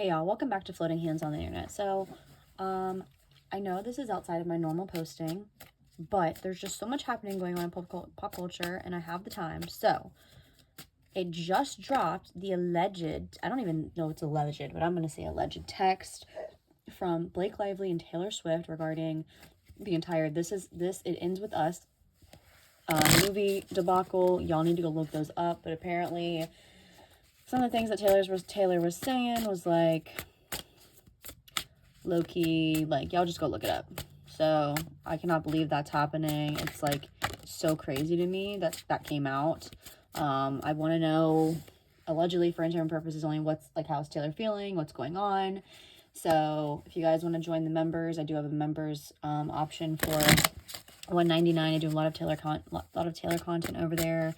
Hey y'all, welcome back to Floating Hands on the Internet. So, I know this is outside of my normal posting, but there's just so much happening going on in pop culture, and I have the time. So, it just dropped the alleged, I don't even know it's alleged, but I'm going to say alleged text from Blake Lively and Taylor Swift regarding the entire It Ends With Us movie debacle. Y'all need to go look those up, but apparently some of the things that Taylor was saying was like low-key, like, y'all just go look it up. So I cannot believe that's happening. It's like so crazy to me that that came out. I want to know, allegedly for entertainment purposes only, how's Taylor feeling, what's going on. So if you guys want to join the members, I do have a members option for $1.99. I do a lot of Taylor content over there.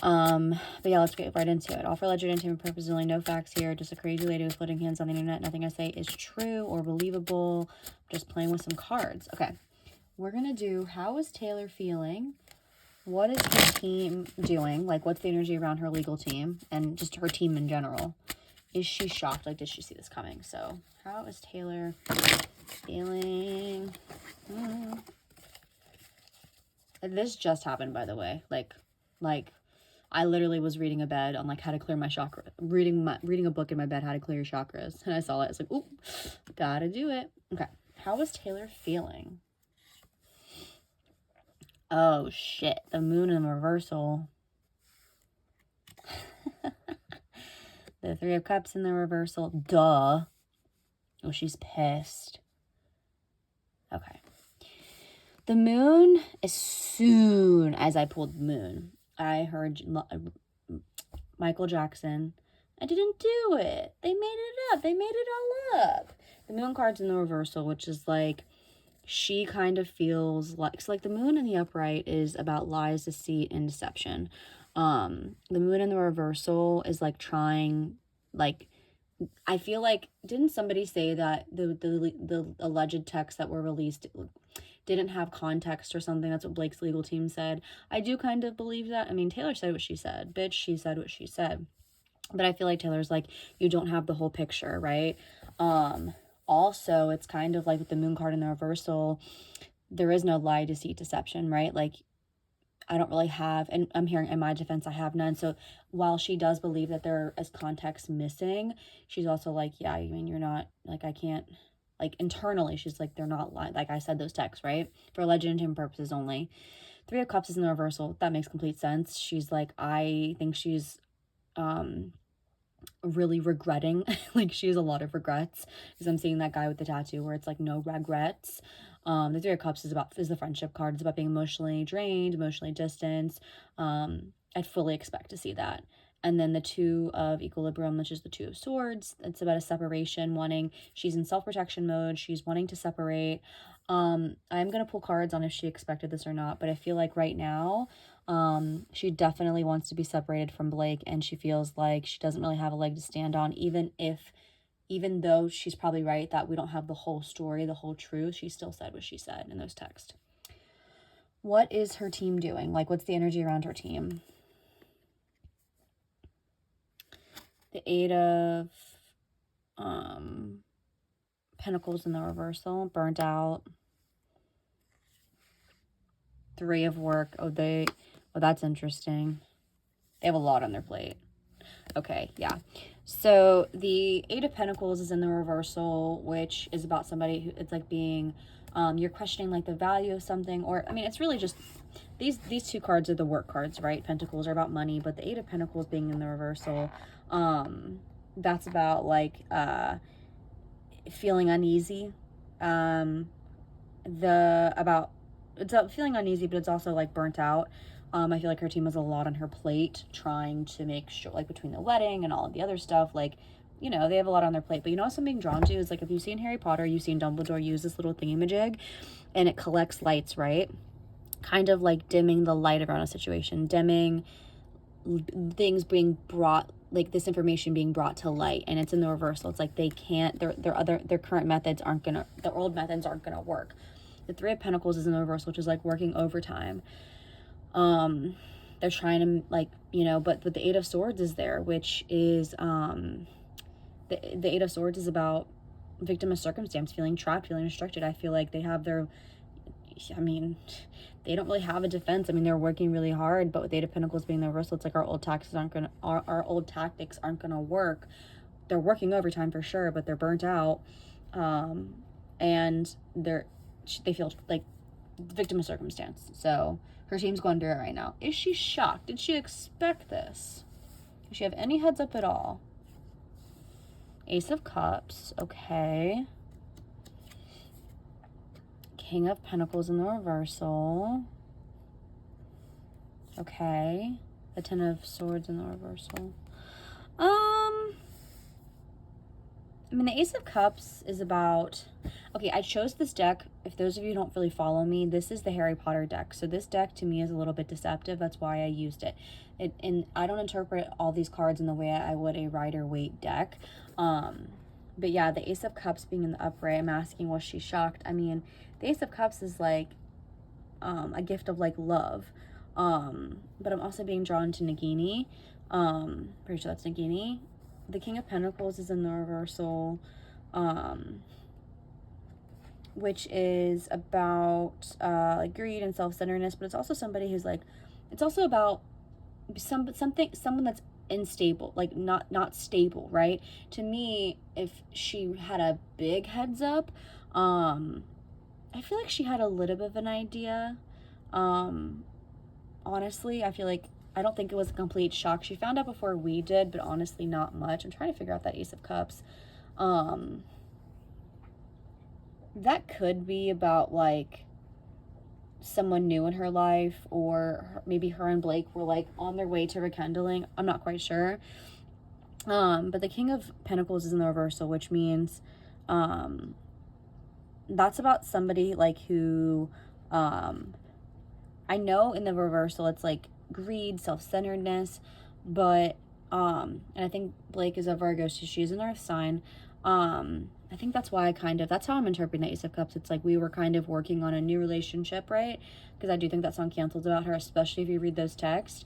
But yeah, let's get right into it. All for alleged entertainment purposes only, no facts here. Just a crazy lady with floating hands on the internet. Nothing I say is true or believable. Just playing with some cards. Okay, we're gonna do, how is Taylor feeling? What is her team doing? Like, what's the energy around her legal team and just her team in general? Is she shocked? Like, did she see this coming? So, how is Taylor feeling? This just happened, by the way. Like, I literally was reading a bed on like how to clear my chakra, reading a book in my bed, how to clear your chakras, and I saw it. It's like, oop, gotta do it. Okay, how was Taylor feeling? Oh shit, the moon in reversal. The Three of Cups in the reversal. Duh. Oh, she's pissed. Okay. The moon, as soon as I pulled the moon, I heard Michael Jackson. I didn't do it. They made it up. They made it all up. The moon card's in the reversal, which is like, she kind of feels like, so like the moon in the upright is about lies, deceit, and deception. The moon in the reversal is like trying, like, I feel like, didn't somebody say that the alleged texts that were released didn't have context or something? That's what Blake's legal team said. I do kind of believe that. I mean, Taylor said what she said. Bitch, she said what she said. But I feel like Taylor's like, you don't have the whole picture, right? Also, it's kind of like with the moon card in the reversal, there is no lie, deceit, deception, right? Like, I don't really have, and I'm hearing in my defense, I have none. So while she does believe that there is context missing, she's also like, yeah, I mean, you're not, like, I can't, like, internally, she's like, they're not lying. Like I said, those texts, right? For alleged entertainment purposes only. Three of Cups is in the reversal. That makes complete sense. She's like, I think she's, really regretting, like, she has a lot of regrets, because I'm seeing that guy with the tattoo where it's like no regrets. The Three of Cups is the friendship card. It's about being emotionally drained, emotionally distanced. I'd fully expect to see that. And then the Two of Equilibrium, which is the Two of Swords, it's about a separation, she's in self-protection mode, she's wanting to separate. I'm gonna pull cards on if she expected this or not, but I feel like right now, she definitely wants to be separated from Blake, and she feels like she doesn't really have a leg to stand on, even though she's probably right that we don't have the whole story, the whole truth. She still said what she said in those texts. What is her team doing? Like, what's the energy around her team? The Eight of Pentacles in the reversal, burnt out. Three of Work. Oh, that's interesting. They have a lot on their plate. Okay, yeah. So the Eight of Pentacles is in the reversal, which is about somebody who, it's like being, you're questioning like the value of something, or, I mean, it's really just, these two cards are the work cards, right? Pentacles are about money, but the Eight of Pentacles being in the reversal, that's about like, feeling uneasy. It's about feeling uneasy, but it's also like burnt out. I feel like her team has a lot on her plate, trying to make sure, like, between the wedding and all of the other stuff, like, you know, they have a lot on their plate. But you know what I'm being drawn to is, like, if you've seen Harry Potter, you've seen Dumbledore use this little thingamajig, and it collects lights, right? Kind of like dimming the light around a situation, dimming things being brought, like this information being brought to light, and it's in the reversal. It's like they can't, their current methods aren't gonna, their old methods aren't gonna work. The Three of Pentacles is in the reversal, which is like working overtime. They're trying to, like, you know, but the Eight of Swords is there, which is, the Eight of Swords is about victim of circumstance, feeling trapped, feeling restricted. I feel like they have their, I mean, they don't really have a defense. I mean, they're working really hard, but with the Eight of Pentacles being the reversal, it's like our old tactics aren't gonna work. They're working overtime for sure, but they're burnt out, and they feel like victim of circumstance. So her team's going through it right now. Is she shocked? Did she expect this? Does she have any heads up at all? Ace of Cups, okay. King of Pentacles in the reversal. Okay. The Ten of Swords in the reversal. I mean, the Ace of Cups is about... Okay, I chose this deck. If those of you who don't really follow me, this is the Harry Potter deck. So this deck, to me, is a little bit deceptive. That's why I used it. And I don't interpret all these cards in the way I would a Rider-Waite deck. But yeah, the Ace of Cups being in the upright, I'm asking, was she shocked? I mean, the Ace of Cups is like a gift of like love. But I'm also being drawn to Nagini. Pretty sure that's Nagini. The King of Pentacles is in the reversal, which is about like greed and self-centeredness, but it's also somebody who's like, it's also about someone that's unstable, like not stable, right? To me, if she had a big heads up, I feel like she had a little bit of an idea. Honestly, I feel like, I don't think it was a complete shock. She found out before we did, but honestly not much. I'm trying to figure out that Ace of Cups. That could be about like someone new in her life, or maybe her and Blake were like on their way to rekindling. I'm not quite sure. But the King of Pentacles is in the reversal, which means that's about somebody like who I know in the reversal it's like greed, self-centeredness, but and I think Blake is a Virgo, so she's an earth sign. I think that's why that's how I'm interpreting the Ace of Cups. It's like we were kind of working on a new relationship, right? Because I do think that song Cancel's about her, especially if you read those texts.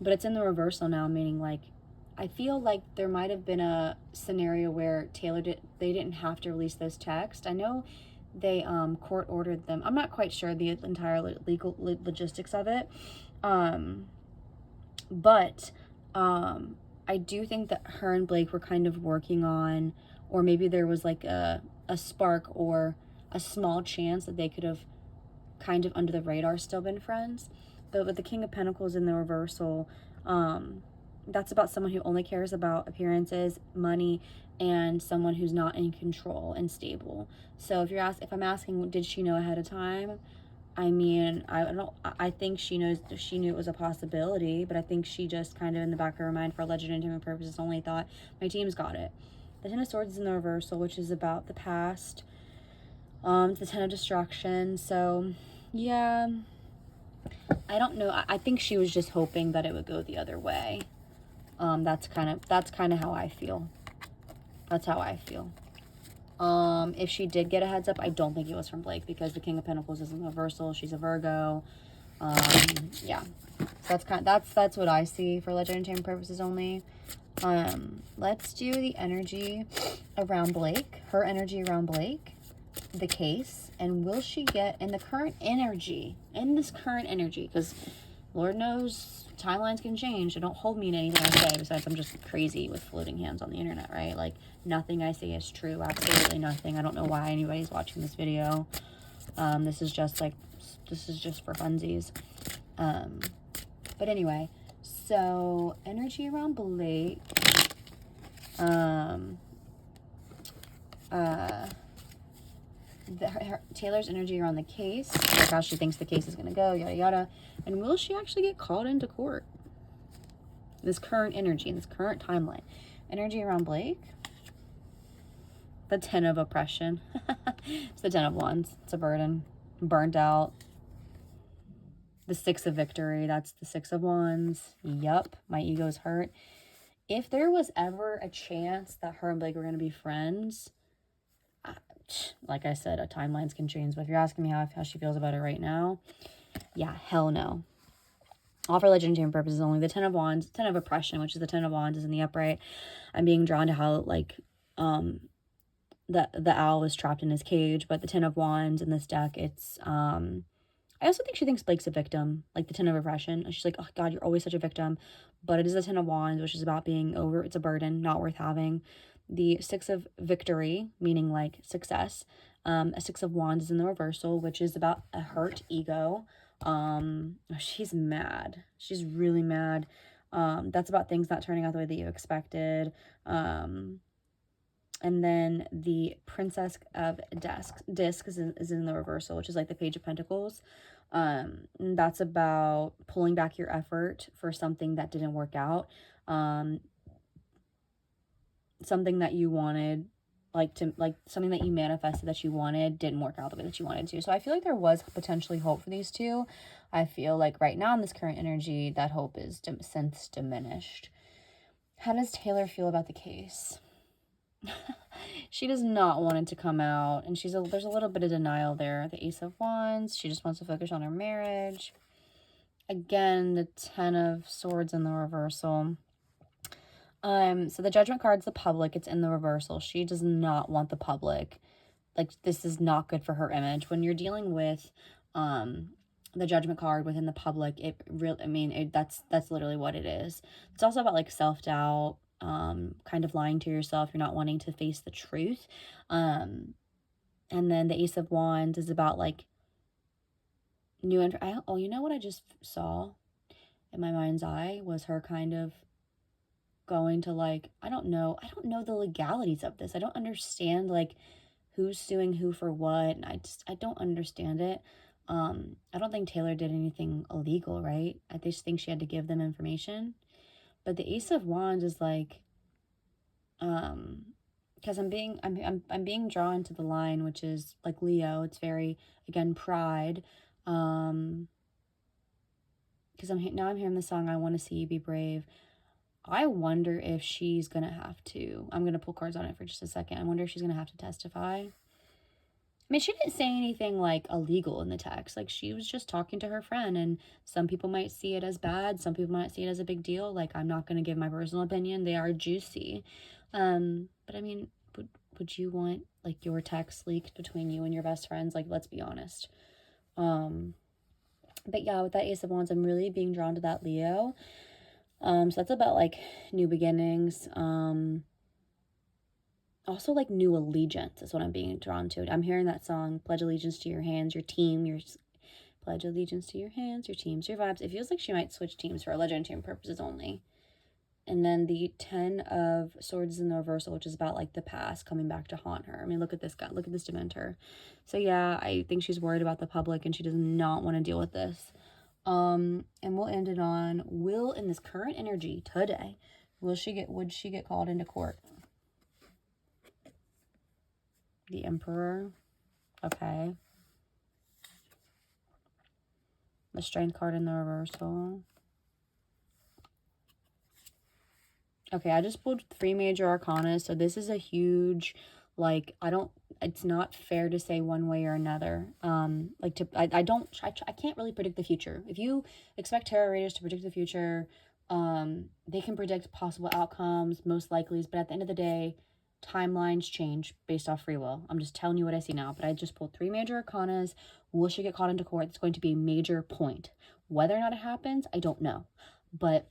But it's in the reversal now, meaning like I feel like there might have been a scenario where they didn't have to release those texts. I know they court ordered them. I'm not quite sure the entire legal logistics of it. But I do think that her and Blake were kind of working on, or maybe there was like a spark or a small chance that they could have kind of under the radar still been friends. But with the King of Pentacles in the reversal, that's about someone who only cares about appearances, money, and someone who's not in control and stable. So if I'm asking, did she know ahead of time? I mean, I think she knew it was a possibility, but I think she just kind of in the back of her mind for legend and entertainment purposes only thought, my team's got it. The Ten of Swords is in the reversal, which is about the past. It's the Ten of Destruction. So yeah, I don't know. I think she was just hoping that it would go the other way. That's kind of how I feel. That's how I feel. If she did get a heads up, I don't think it was from Blake, because the King of Pentacles is in the reversal. She's a Virgo. Yeah. So that's what I see for legend entertainment purposes only. Let's do the energy around Blake. Her energy around Blake. The case. And will she get in the current energy? In this current energy. Because Lord knows timelines can change. So don't hold me in anything I say, besides I'm just crazy with floating hands on the internet, right? Like, nothing I say is true. Absolutely nothing. I don't know why anybody's watching this video. This is just for funsies. But anyway, so energy around Blake. Taylor's energy around the case, like how she thinks the case is going to go, yada yada. And will she actually get called into court? This current energy, this current timeline. Energy around Blake. The Ten of Oppression. It's the Ten of Wands. It's a burden. Burnt out. The Six of Victory. That's the Six of Wands. Yup. My ego's hurt. If there was ever a chance that her and Blake were going to be friends, like I said, timelines can change. But if you're asking me how she feels about it right now, yeah, hell no. All for legend entertainment purposes only. The Ten of Wands, Ten of Oppression, which is the Ten of Wands, is in the upright. I'm being drawn to how, like, the owl is trapped in his cage. But the Ten of Wands in this deck, it's I also think she thinks Blake's a victim, like the Ten of Oppression. She's like, oh God, you're always such a victim. But it is the Ten of Wands, which is about being over. It's a burden, not worth having. The Six of Victory, meaning like success. A Six of Wands is in the reversal, which is about a hurt ego. She's mad. She's really mad. That's about things not turning out the way that you expected. And then the Princess of Disc is in the reversal, which is like the Page of Pentacles. That's about pulling back your effort for something that didn't work out. Something that you wanted, something that you manifested that you wanted didn't work out the way that you wanted to. So I feel like there was potentially hope for these two. I feel like right now in this current energy, that hope is since diminished. How does Taylor feel about the case? She does not want it to come out, and there's a little bit of denial there. The Ace of Wands, she just wants to focus on her marriage. Again, the Ten of Swords in the reversal. So the Judgment card's the public. It's in the reversal. She does not want the public. Like, this is not good for her image. When you're dealing with the Judgment card within the public, that's literally what it is. It's also about like self-doubt, kind of lying to yourself. You're not wanting to face the truth. And then the Ace of Wands is about like you know what I just saw in my mind's eye was her kind of going to like, I don't know the legalities of this. I don't understand like who's suing who for what, and I don't understand it. I don't think Taylor did anything illegal, right? I just think she had to give them information. But the Ace of Wands is like, because I'm being drawn to the line, which is like Leo. It's very, again, pride. Because I'm hearing the song "I Want to See You Be Brave." I wonder if she's gonna have to. I'm gonna pull cards on it for just a second. I wonder if she's gonna have to testify. I mean, she didn't say anything like illegal in the text. Like, she was just talking to her friend, and some people might see it as bad. Some people might see it as a big deal. Like, I'm not going to give my personal opinion. They are juicy. But I mean, would you want like your text leaked between you and your best friends? Like, let's be honest. But yeah, with that Ace of Wands, I'm really being drawn to that Leo. So that's about like new beginnings. Also like new allegiance is what I'm being drawn to. I'm hearing that song, Pledge Allegiance to Your Hands, Your Team, Your Pledge Allegiance to Your Hands, Your Teams, Your Vibes. It feels like she might switch teams for legendary purposes only. And then the Ten of Swords in the reversal, which is about like the past coming back to haunt her. I mean, look at this guy, look at this Dementor. So yeah, I think she's worried about the public and she does not want to deal with this. And we'll end it on, in this current energy today, would she get called into court? The Emperor. Okay. The Strength card in the reversal. Okay, I just pulled 3 major arcana, so this is a huge, like, it's not fair to say one way or another. I can't really predict the future. If you expect tarot readers to predict the future, they can predict possible outcomes, most likely, but at the end of the day, timelines change based off free will. I'm just telling you what I see now, but I just pulled 3 major arcanas. Will she get called into court? It's going to be a major point. Whether or not it happens, I don't know. But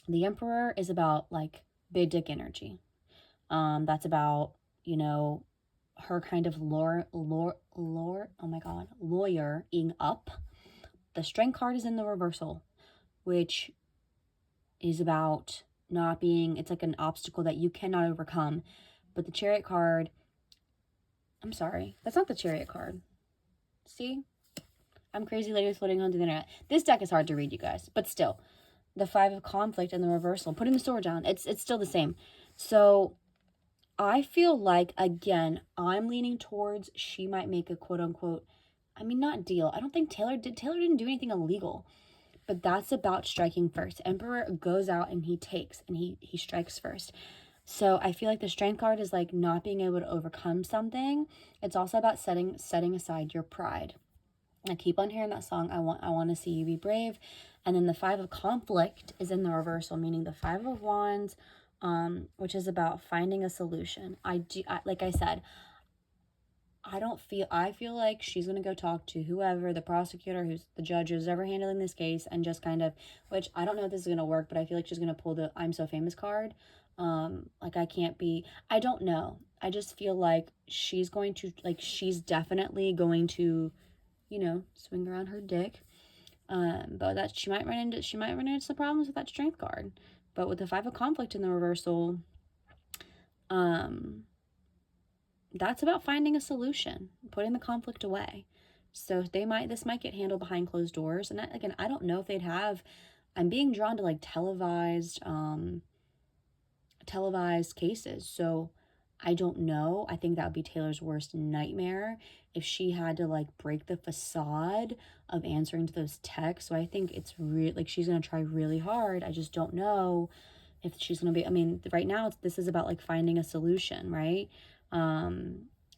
the Emperor is about like big dick energy. That's about, you know, her kind of lawyering up. The Strength card is in the reversal, which is about not being, it's like an obstacle that you cannot overcome. But the Chariot card, I'm sorry, that's not the Chariot card. See? I'm crazy lady floating on the internet. This deck is hard to read, you guys, but still. The Five of Conflict and the reversal, putting the sword down, it's still the same. So I feel like, again, I'm leaning towards she might make a quote-unquote, I mean, not deal. I don't think Taylor didn't do anything illegal. But that's about striking first. Emperor goes out and he takes, and he strikes first. So I feel like the Strength card is like not being able to overcome something. It's also about setting aside your pride. I keep on hearing that song, I want to see you be brave. And then the Five of Conflict is in the reversal, meaning the Five of Wands which is about finding a solution. Like I said, I feel like she's going to go talk to whoever, the prosecutor, who's the judge, who's ever handling this case, and just kind of, which I don't know if this is going to work, but I feel like she's going to pull the I'm so famous card. Like I don't know. I just feel like she's definitely going to, swing around her dick. But that she might run into some problems with that strength card. But with the 5 of conflict in the reversal, that's about finding a solution, putting the conflict away. So this might get handled behind closed doors. And I don't know if I'm being drawn to like televised cases. So I don't know. I think that would be Taylor's worst nightmare if she had to like break the facade of answering to those texts. So I think it's she's going to try really hard. I just don't know if she's going to be, I mean, right now this is about like finding a solution, right?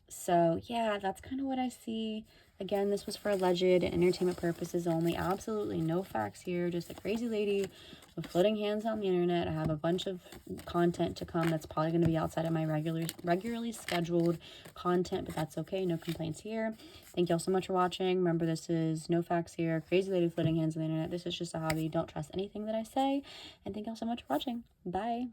So yeah, that's kind of what I see. Again, this was for alleged and entertainment purposes only. Absolutely no facts here. Just a crazy lady with floating hands on the internet. I have a bunch of content to come that's probably going to be outside of my regularly scheduled content, but that's okay. No complaints here. Thank y'all so much for watching. Remember, this is no facts here. Crazy lady floating hands on the internet. This is just a hobby. Don't trust anything that I say. And thank y'all so much for watching. Bye.